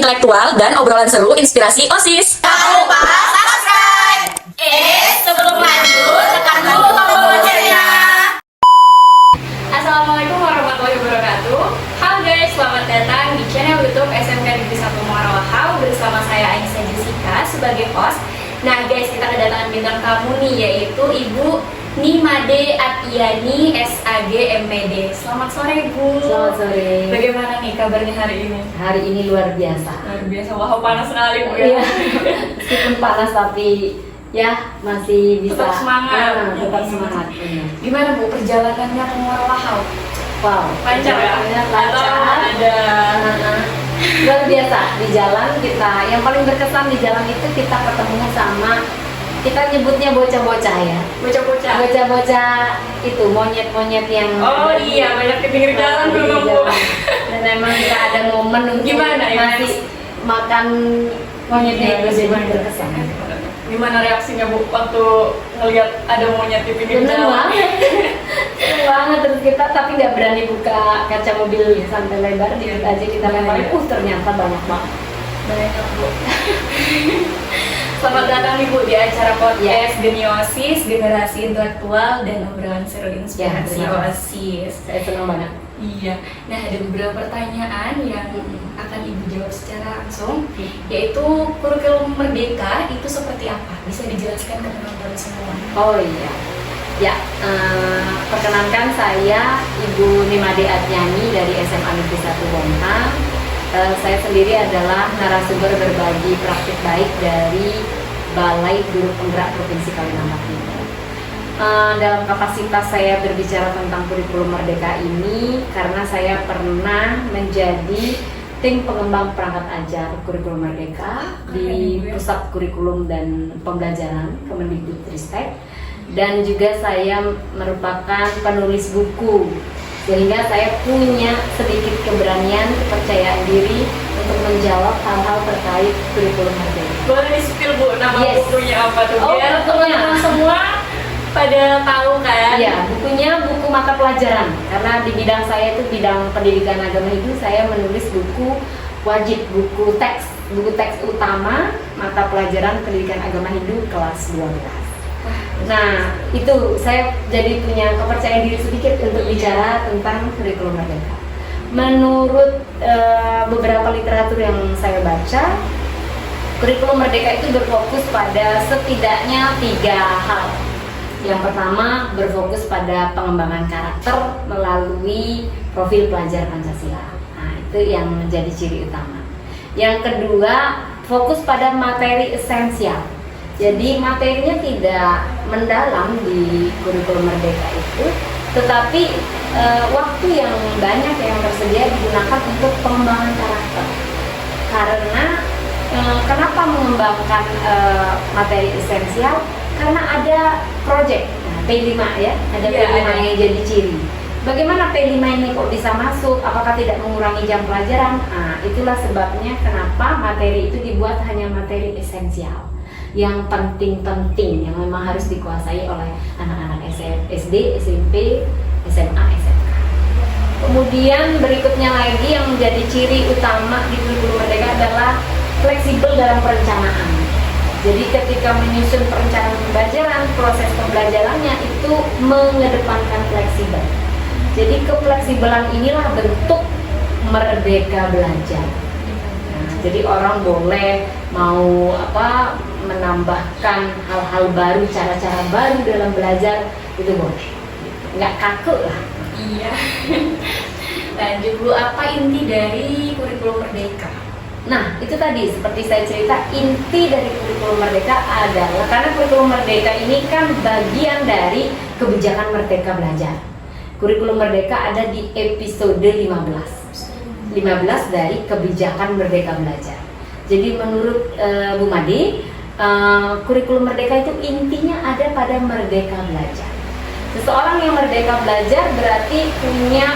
intelektual dan obrolan seru inspirasi OSIS. Jangan lupa subscribe. Sebelum lanjut, tekan dulu tombol loncengnya. Assalamualaikum warahmatullahi wabarakatuh. Halo guys, selamat datang di channel YouTube SMK Negeri 1 Muara Wahau bersama saya Aisyah Jessica sebagai host. Nah guys, kita kedatangan bintang tamu nih, yaitu Ibu Nimade Atyani SAG MPD. Selamat sore Bu. Selamat sore. Bagaimana nih kabarnya hari ini? Hari ini luar biasa. Luar biasa, wah panas sekali Bu Iya. ya. Meskipun panas tapi ya masih bisa Tetap semangat. tetap semangat. Benar. Gimana Bu perjalanannya ke Muara Wahau? Wow. Lancar ya? Perjalanannya Atau lancar. ada Luar biasa di jalan kita. Yang paling berkesan di jalan itu kita ketemu sama, kita nyebutnya bocah-bocah ya. bocah-bocah? Bocah-bocah itu monyet-monyet yang Oh iya, banyak di pinggir jalan di memang Bu. jalan. Dan memang kita ada momen untuk Gimana ya? masih makan monyetnya itu jadi berkesan. Gimana reaksinya Bu waktu ngelihat ada monyet di pinggir Bener jalan? banget, bener banget. Terus kita tapi nggak berani buka kaca mobil sampai lebar, dikit aja kita lemparin. Ternyata banyak banget. Banyak Bu. Selamat datang nih Bu di acara podcast Geniosis, Generasi Intelektual dan Obrolan Seru Inspirasi Ya, terima kasih. OSIS. Saya senang banget. Iya, nah ada beberapa pertanyaan yang akan Ibu jawab secara langsung, yaitu kurikulum Merdeka itu seperti apa? Bisa dijelaskan ke penonton semua? Oh iya, ya. Perkenalkan saya Ibu Nimade Atyani dari SMA Negeri 1 Bontang. Saya sendiri adalah narasumber berbagi praktik baik dari Balai Guru Penggerak Provinsi Kalimantan Timur. Dalam kapasitas saya berbicara tentang kurikulum Merdeka ini karena saya pernah menjadi tim pengembang perangkat ajar kurikulum Merdeka di Pusat Kurikulum dan Pembelajaran Kemendikbudristek, dan juga saya merupakan penulis buku, sehingga saya punya sedikit keberanian, kepercayaan diri untuk menjawab hal-hal terkait kurikulum Merdeka. Boleh di-spill Bu nama Yes. bukunya apa tuh? Oh, Biar bukunya. teman-teman semua pada tahu kan? Iya, bukunya buku mata pelajaran. Karena di bidang saya itu bidang pendidikan agama Hindu, saya menulis buku wajib, buku teks utama mata pelajaran pendidikan agama Hindu kelas 12. Nah, itu saya jadi punya kepercayaan diri sedikit untuk bicara tentang kurikulum Merdeka. Menurut beberapa literatur yang saya baca, kurikulum Merdeka itu berfokus pada setidaknya 3 hal. Yang pertama, berfokus pada pengembangan karakter melalui profil pelajar Pancasila. Nah, itu yang menjadi ciri utama. Yang kedua, fokus pada materi esensial. Jadi materinya tidak mendalam di kurikulum Merdeka itu, tetapi waktu yang banyak yang tersedia digunakan untuk pengembangan karakter. Karena kenapa mengembangkan materi esensial? Karena ada project, nah, P5 ya, ada P5 yang jadi ciri. Bagaimana P5 ini kok bisa masuk? Apakah tidak mengurangi jam pelajaran? Nah, itulah sebabnya kenapa materi itu dibuat hanya materi esensial, yang penting-penting, yang memang harus dikuasai oleh anak-anak SD, SMP, SMA, SMK. Kemudian berikutnya lagi yang menjadi ciri utama di kurikulum Merdeka adalah fleksibel dalam perencanaan. Jadi ketika menyusun perencanaan pembelajaran, proses pembelajarannya itu mengedepankan fleksibel. Jadi kefleksibelan inilah bentuk merdeka belajar. Nah, jadi orang boleh mau menambahkan hal-hal baru, cara-cara baru dalam belajar, itu boleh. Nggak kaku lah. Iya. Lanjut Bu, apa inti dari kurikulum Merdeka? Nah, itu tadi seperti saya cerita, inti dari kurikulum Merdeka adalah karena kurikulum Merdeka ini kan bagian dari kebijakan Merdeka Belajar. Kurikulum Merdeka ada di episode 15 dari kebijakan Merdeka Belajar. Jadi menurut Bu Made, kurikulum Merdeka itu intinya ada pada Merdeka Belajar. Seseorang yang merdeka belajar berarti punya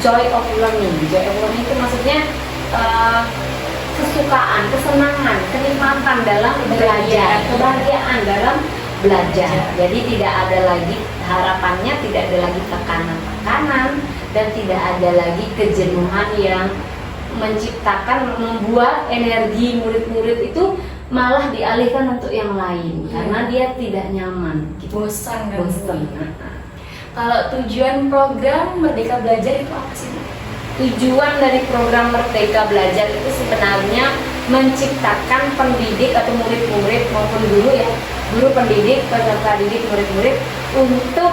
joy of learning. Joy of learning itu maksudnya kesukaan, kesenangan, kenikmatan dalam belajar, kebahagiaan dalam belajar. Jadi tidak ada lagi harapannya, tidak ada lagi tekanan-tekanan, dan tidak ada lagi kejenuhan yang menciptakan, membuat energi murid-murid itu malah dialihkan untuk yang lain karena dia tidak nyaman, gitu. Bosan kan? Bosan. Kalau tujuan program Merdeka Belajar itu apa sih, Bu? Tujuan dari program Merdeka Belajar itu sebenarnya menciptakan pendidik atau murid-murid maupun guru ya, guru pendidik, peserta didik, murid-murid untuk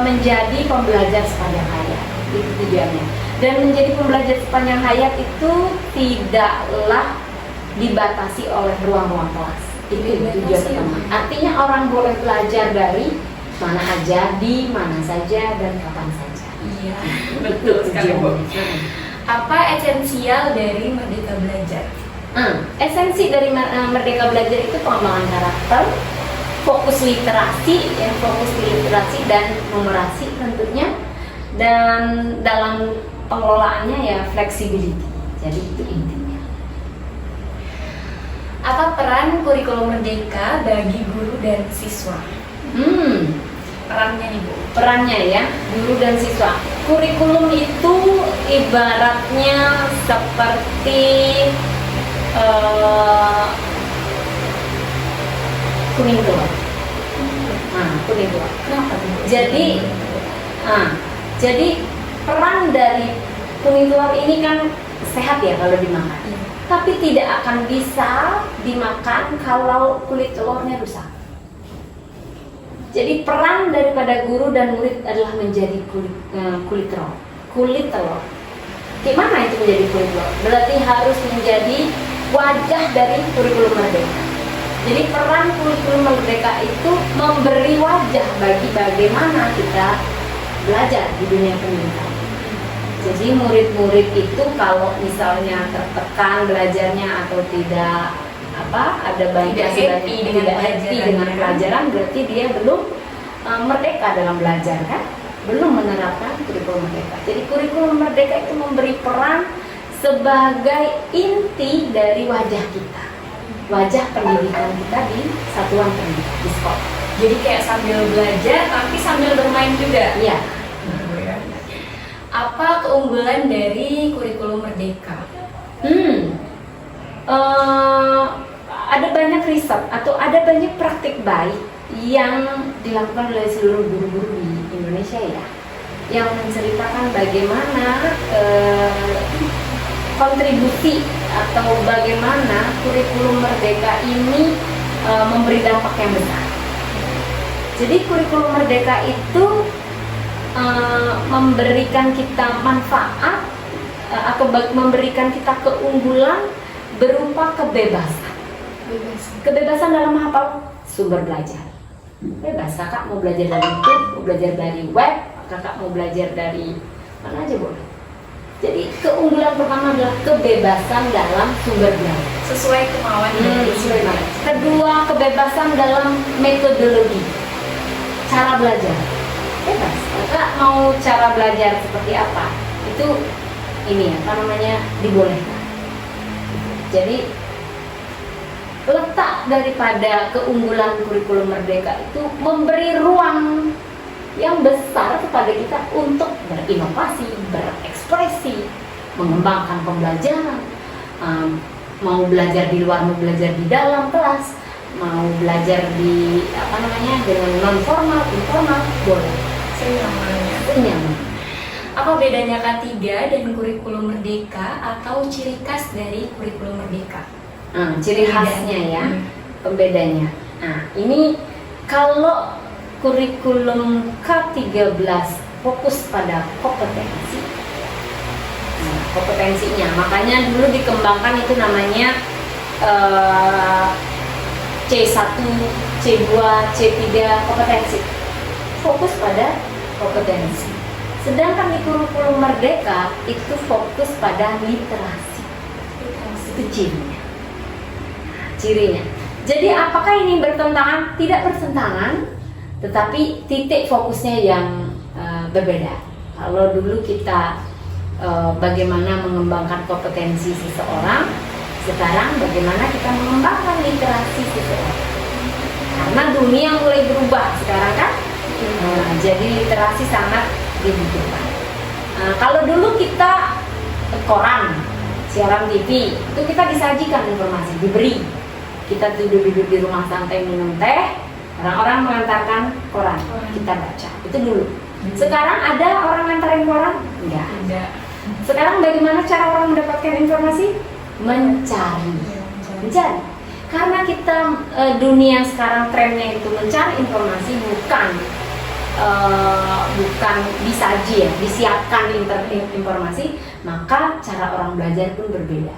menjadi pembelajar sepanjang hayat. Itu tujuannya. Dan menjadi pembelajar sepanjang hayat itu tidaklah dibatasi oleh ruang-ruang kelas. Itu tujuan pertama. Artinya orang boleh belajar dari mana aja, di mana saja, dan kapan saja. Iya, betul sekali, Bu. Apa esensial dari Merdeka Belajar? Esensi dari Merdeka Belajar itu pengembangan karakter, fokus literasi dan numerasi tentunya, dan dalam pengelolaannya ya flexibility. Jadi itu intinya. Apa peran kurikulum Merdeka bagi guru dan siswa? Perannya nih, Bu. Perannya ya, guru dan siswa. Kurikulum itu ibaratnya seperti kuning telur. Kuning telur. Kenapa tuh, Bu? Jadi peran dari kuning telur ini kan sehat ya kalau dimakan. Tapi tidak akan bisa dimakan kalau kulit telurnya rusak. Jadi peran daripada guru dan murid adalah menjadi kulit telur. Gimana itu menjadi kulit telur? Berarti harus menjadi wajah dari kurikulum Merdeka. Jadi peran kurikulum Merdeka itu memberi wajah bagi bagaimana kita belajar di dunia pendidikan. Jadi murid-murid itu kalau misalnya tertekan belajarnya atau tidak ada banyak tidak happy dengan pelajaran, berarti dia belum merdeka dalam belajar kan, belum menerapkan kurikulum Merdeka. Jadi kurikulum Merdeka itu memberi peran sebagai inti dari wajah kita, wajah pendidikan kita di satuan pendidikan di sekolah. Jadi kayak sambil belajar tapi sambil bermain juga. Iya. Apa keunggulan dari kurikulum Merdeka? Ada banyak riset atau ada banyak praktik baik yang dilakukan oleh seluruh guru-guru di Indonesia ya, yang menceritakan bagaimana kontribusi atau bagaimana kurikulum Merdeka ini memberi dampak yang besar. Jadi kurikulum Merdeka itu memberikan kita manfaat atau memberikan kita keunggulan berupa kebebasan. Kebebasan dalam hafal sumber belajar. Bebas, kakak mau belajar dari YouTube, mau belajar dari web, kakak mau belajar dari mana aja boleh. Jadi keunggulan pertama adalah kebebasan dalam sumber belajar. Sesuai kemauan. Kedua, kebebasan dalam metodologi. Cara belajar. Bebas, kakak mau cara belajar seperti apa? Itu dibolehkan. Jadi letak daripada keunggulan kurikulum Merdeka itu memberi ruang yang besar kepada kita untuk berinovasi, berekspresi, mengembangkan pembelajaran, mau belajar di luar, mau belajar di dalam kelas, mau belajar di dengan non formal, informal, boleh. Senyaman. Apa bedanya K3 dan kurikulum Merdeka atau ciri khas dari kurikulum Merdeka? Ciri khasnya ya, pembedanya. Ini kalau kurikulum K13 fokus pada kompetensi. Kompetensinya, makanya dulu dikembangkan itu namanya C1, C2, C3 kompetensi. Fokus pada kompetensi. Sedangkan di kurikulum Merdeka itu fokus pada literasi. Itu cirinya. Jadi apakah ini bertentangan? Tidak bertentangan, tetapi titik fokusnya yang berbeda. Kalau dulu kita bagaimana mengembangkan kompetensi seseorang, sekarang bagaimana kita mengembangkan literasi seseorang. Karena dunia mulai berubah sekarang kan, jadi literasi sangat dibutuhkan. Kalau dulu kita koran, siaran TV, itu kita disajikan informasi, diberi. Kita duduk-duduk di rumah santai minum teh, orang-orang mengantarkan koran, kita baca. Itu dulu. Sekarang ada orang ngantarin koran? Enggak. Tidak. Sekarang bagaimana cara orang mendapatkan informasi? Mencari. Mencari. Karena kita dunia sekarang trennya itu mencari informasi, bukan disaji ya, disiapkan informasi, maka cara orang belajar pun berbeda.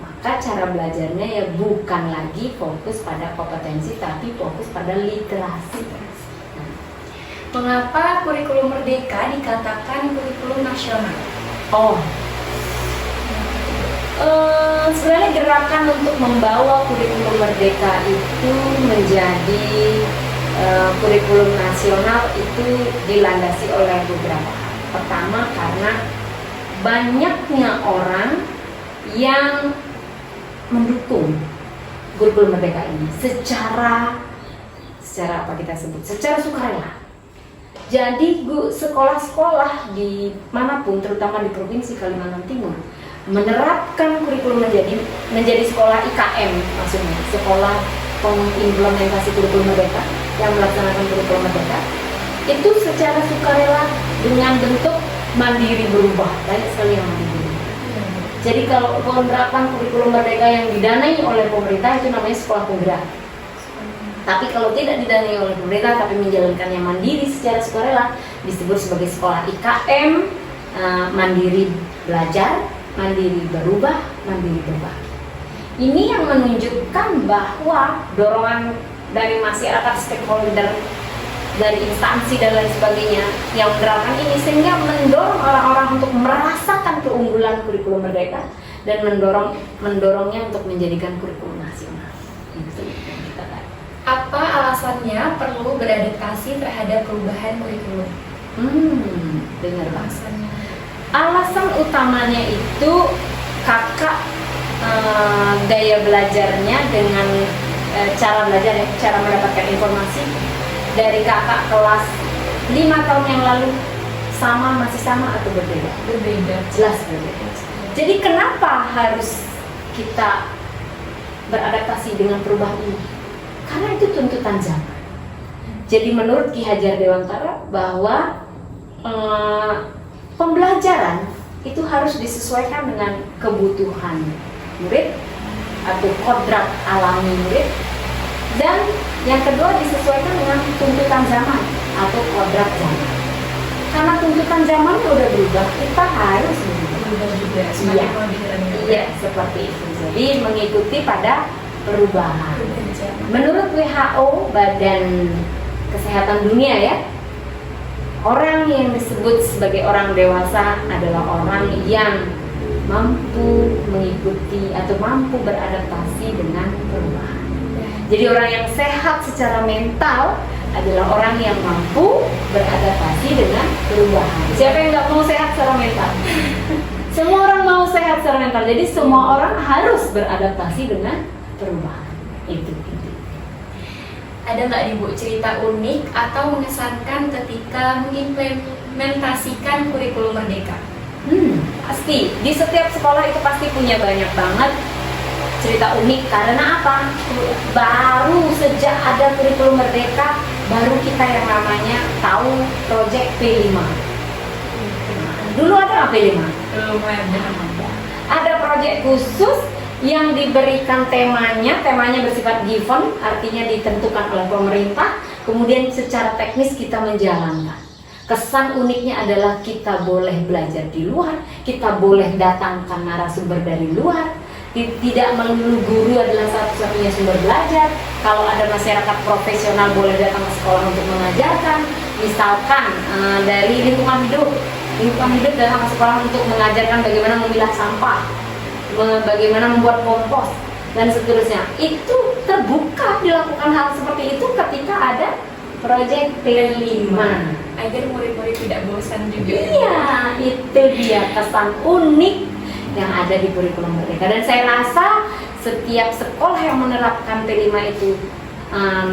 Maka cara belajarnya ya bukan lagi fokus pada kompetensi, tapi fokus pada literasi. Mengapa kurikulum merdeka dikatakan kurikulum nasional? Sebenarnya gerakan untuk membawa kurikulum merdeka itu menjadi kurikulum nasional itu dilandasi oleh beberapa hal. Pertama, karena banyaknya orang yang mendukung kurikulum merdeka ini secara apa kita sebut, secara sukarela. Jadi sekolah-sekolah di manapun, terutama di provinsi Kalimantan Timur, menerapkan kurikulum menjadi sekolah IKM, maksudnya sekolah pengimplementasi kurikulum merdeka yang melaksanakan kurikulum merdeka itu secara sukarela dengan bentuk mandiri berubah, banyak sekali yang mandiri berubah. Jadi kalau penerapan kurikulum merdeka yang didanai oleh pemerintah itu namanya sekolah penggerak. Tapi kalau tidak didanai oleh pemerintah tapi menjalankannya mandiri secara sukarela disebut sebagai sekolah IKM, mandiri belajar, mandiri berubah, mandiri berbagi. Ini yang menunjukkan bahwa dorongan dari masyarakat, stakeholder, dari instansi dan lain sebagainya yang menerapkan ini sehingga mendorong orang-orang untuk merasakan keunggulan kurikulum merdeka dan mendorongnya untuk menjadikan kurikulum nasional. Itu yang kita tahu. Apa alasannya perlu beradaptasi terhadap perubahan kurikulum? Dengar alasannya. Alasan utamanya itu kakak gaya belajarnya dengan cara belajar, cara mendapatkan informasi dari kakak kelas 5 tahun yang lalu masih sama atau berbeda? Berbeda. Jelas berbeda. Jadi kenapa harus kita beradaptasi dengan perubahan ini? Karena itu tuntutan zaman. Jadi menurut Ki Hajar Dewantara bahwa pembelajaran itu harus disesuaikan dengan kebutuhan murid atau kodrat alami murid, dan yang kedua disesuaikan dengan tuntutan zaman atau kodrat zaman. Karena tuntutan zaman udah berubah, kita harus Berubah juga. Iya, iya seperti itu. Jadi mengikuti pada perubahan. Menurut WHO, Badan Kesehatan Dunia ya, orang yang disebut sebagai orang dewasa adalah orang yang mampu mengikuti atau mampu beradaptasi dengan perubahan. Jadi orang yang sehat secara mental adalah orang yang mampu beradaptasi dengan perubahan. Siapa yang nggak mau sehat secara mental? Semua orang mau sehat secara mental. Jadi semua orang harus beradaptasi dengan perubahan. Itu. Ada nggak Ibu cerita unik atau mengesankan ketika mengimplementasikan kurikulum merdeka? Pasti. Di setiap sekolah itu pasti punya banyak banget cerita unik. Karena apa? Baru sejak ada kurikulum merdeka, baru kita yang namanya tahu proyek P5. Dulu ada nggak P5? Belum ada. Ada proyek khusus yang diberikan temanya bersifat given, artinya ditentukan oleh pemerintah, kemudian secara teknis kita menjalankan. Kesan uniknya adalah kita boleh belajar di luar, kita boleh datangkan narasumber dari luar, tidak melulu guru adalah satu-satunya sumber belajar. Kalau ada masyarakat profesional boleh datang ke sekolah untuk mengajarkan, misalkan dari lingkungan hidup datang ke sekolah untuk mengajarkan bagaimana memilah sampah, bagaimana membuat kompos dan seterusnya. Itu terbuka dilakukan hal seperti itu ketika ada proyek P5 agar murid-murid tidak bosan juga. Iya, itu dia kesan unik yang ada di kurikulum merdeka. Dan saya rasa setiap sekolah yang menerapkan P5 itu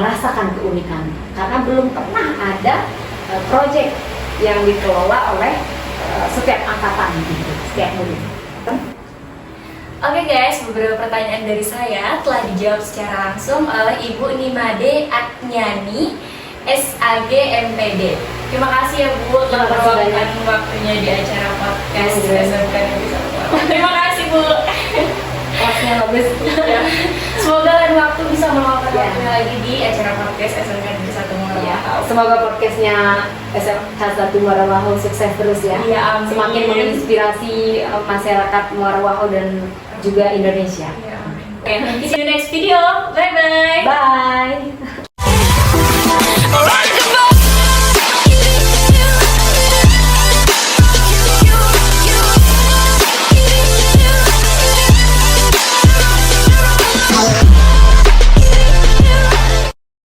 merasakan keunikan karena belum pernah ada proyek yang dikelola oleh setiap angkatan gitu, setiap murid. Oke guys, beberapa pertanyaan dari saya telah dijawab secara langsung oleh Ibu Nimade Atnyani, SAG MPD. Terima kasih ya Bu telah Terima kasih meluangkan banyak. waktunya di acara podcast Iya. SMK Negeri 1 Muarawa. Terima kasih Bu. Kelasnya bagus. Ya. Semoga lain waktu bisa meluangkan Ya. waktunya lagi di acara podcast SMK Negeri 1 Muarawa. Ya, semoga podcastnya SMK 1 Muarawaho sukses terus ya. Iya, amin. Semakin menginspirasi masyarakat Muarawaho dan juga Indonesia. Ya, amin. Oke, see you next video. Bye bye. Bye.